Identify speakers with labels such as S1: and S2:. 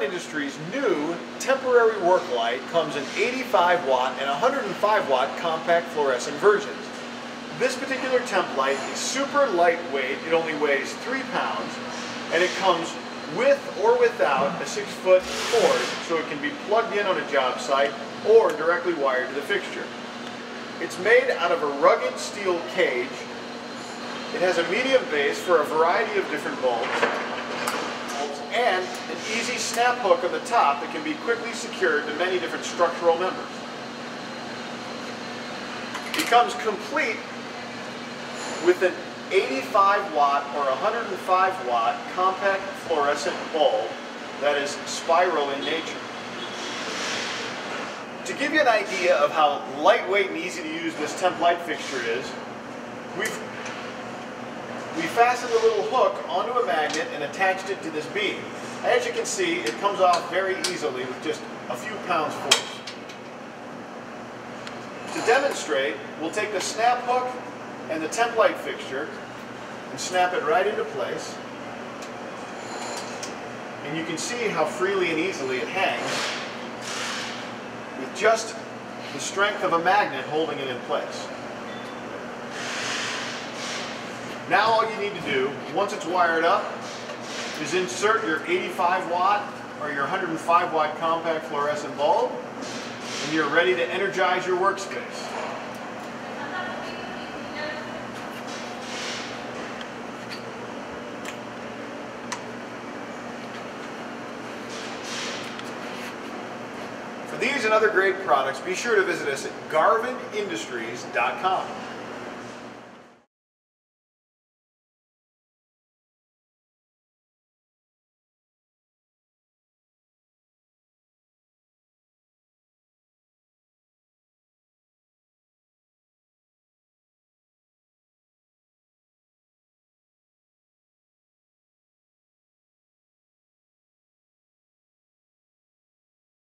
S1: Industries' new temporary work light comes in 85 watt and 105 watt compact fluorescent versions. This particular temp light is super lightweight. It only weighs 3 pounds, and it comes with or without a 6-foot cord, so it can be plugged in on a job site or directly wired to the fixture. It's made out of a rugged steel cage. It has a medium base for a variety of different bulbs, and an easy snap hook on the top that can be quickly secured to many different structural members. It comes complete with an 85 watt or 105 watt compact fluorescent bulb that is spiral in nature. To give you an idea of how lightweight and easy to use this temp light fixture is, we fastened a little hook onto a magnet and attached it to this beam. As you can see, it comes off very easily with just a few pounds force. To demonstrate, we'll take the snap hook and the temp light fixture and snap it right into place. And you can see how freely and easily it hangs with just the strength of a magnet holding it in place. Now all you need to do, once it's wired up, is insert your 85 watt or your 105 watt compact fluorescent bulb, and you're ready to energize your workspace. For these and other great products, be sure to visit us at garvinindustries.com.